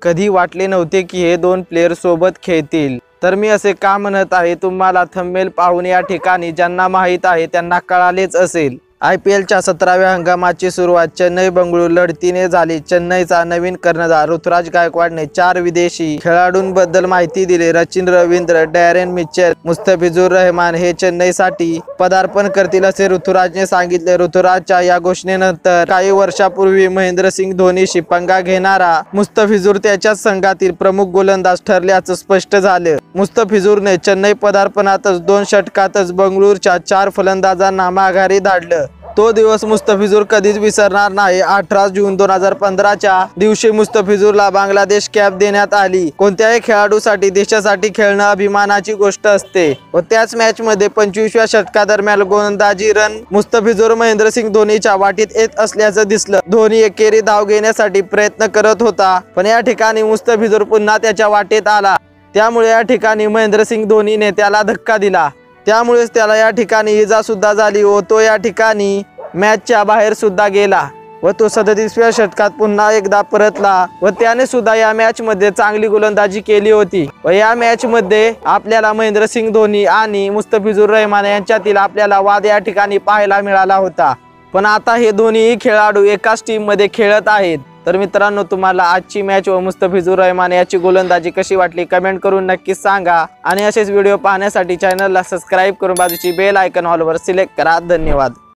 कधी वाटले नव्हते की हे दोन प्लेयर सोबत खेळतील। तर मी असे का म्हणत आहे तुम्हाला थंबनेल पाहून या ठिकाणी ज्यांना माहीत आहे त्यांना कळालेच असेल। IPLच्या 17व्या हंगामाची सुरुवात चेन्नई बंगळुरू लढतीने झाली। चेन्नईचा नवीन कर्णधार ऋतुराज गायकवाडने 4 विदेशी खेळाडूंबद्दल माहिती दिली। सचिन रवींद्र, डॅरेन मिचेल, मुस्तफिजुर रहमान हे चेन्नईसाठी पदार्पण करतील असे ऋतुराजने सांगितले। ऋतुराजच्या या घोषणेनंतर काही वर्षापूर्वी महेंद्रसिंग धोनीशी पंगा घेणारा मुस्तफिजुर त्याच्याच संघातील प्रमुख गोलंदाज ठरल्याचं स्पष्ट झालं। मुस्तफिजुरने चेन्नई पदार्पणातच 2 षटकातच बंगळुरूच्या 4 फलंदाजांना माघारी धाडलं। तो दिवस मुस्तफिजुर कधीच विसरणार नाही। 18 जून 2015च्या दिवशी मुस्तफिजुरला बांगलादेश कॅप देण्यात आली। कोणत्याही खेळाडूसाठी देशासाठी खेळणं अभिमानाची गोष्ट असते व त्याच मॅच मध्ये 25व्या षटकादरम्यान गोलंदाजी रन मुस्तफिजुर महेंद्रसिंग धोनीच्या वाटीत येत असल्याचं दिसलं। धोनी एकेरी धाव घेण्यासाठी प्रयत्न करत होता पण या ठिकाणी मुस्तफिजुर पुन्हा त्याच्या वाटेत आला। त्यामुळे या ठिकाणी महेंद्रसिंग धोनीने त्याला धक्का दिला। त्यामुळेच त्याला या ठिकाणी इजा सुद्धा झाली व तो या ठिकाणी मॅचच्या बाहेर सुद्धा गेला व तो 37व्या षटकात पुन्हा एकदा परतला व त्याने सुद्धा या मॅच मध्ये चांगली गोलंदाजी केली होती व या मॅच मध्ये आपल्याला महेंद्रसिंग धोनी आणि मुस्तफिजुर रहमान यांच्यातील आपल्याला वाद या ठिकाणी पाहायला मिळाला होता। पण आता हे दोन्ही खेळाडू एकाच टीम मध्ये खेळत आहेत। तर मित्रांनो, तुम्हाला आजची मॅच व मुस्तफिजुर रहमान याची गोलंदाजी कशी वाटली कमेंट करून नक्कीच सांगा आणि असेच व्हिडिओ पाहण्यासाठी चॅनलला सबस्क्राइब करून बाजूची बेल आयकॉन ऑल वर सिलेक्ट करा। धन्यवाद।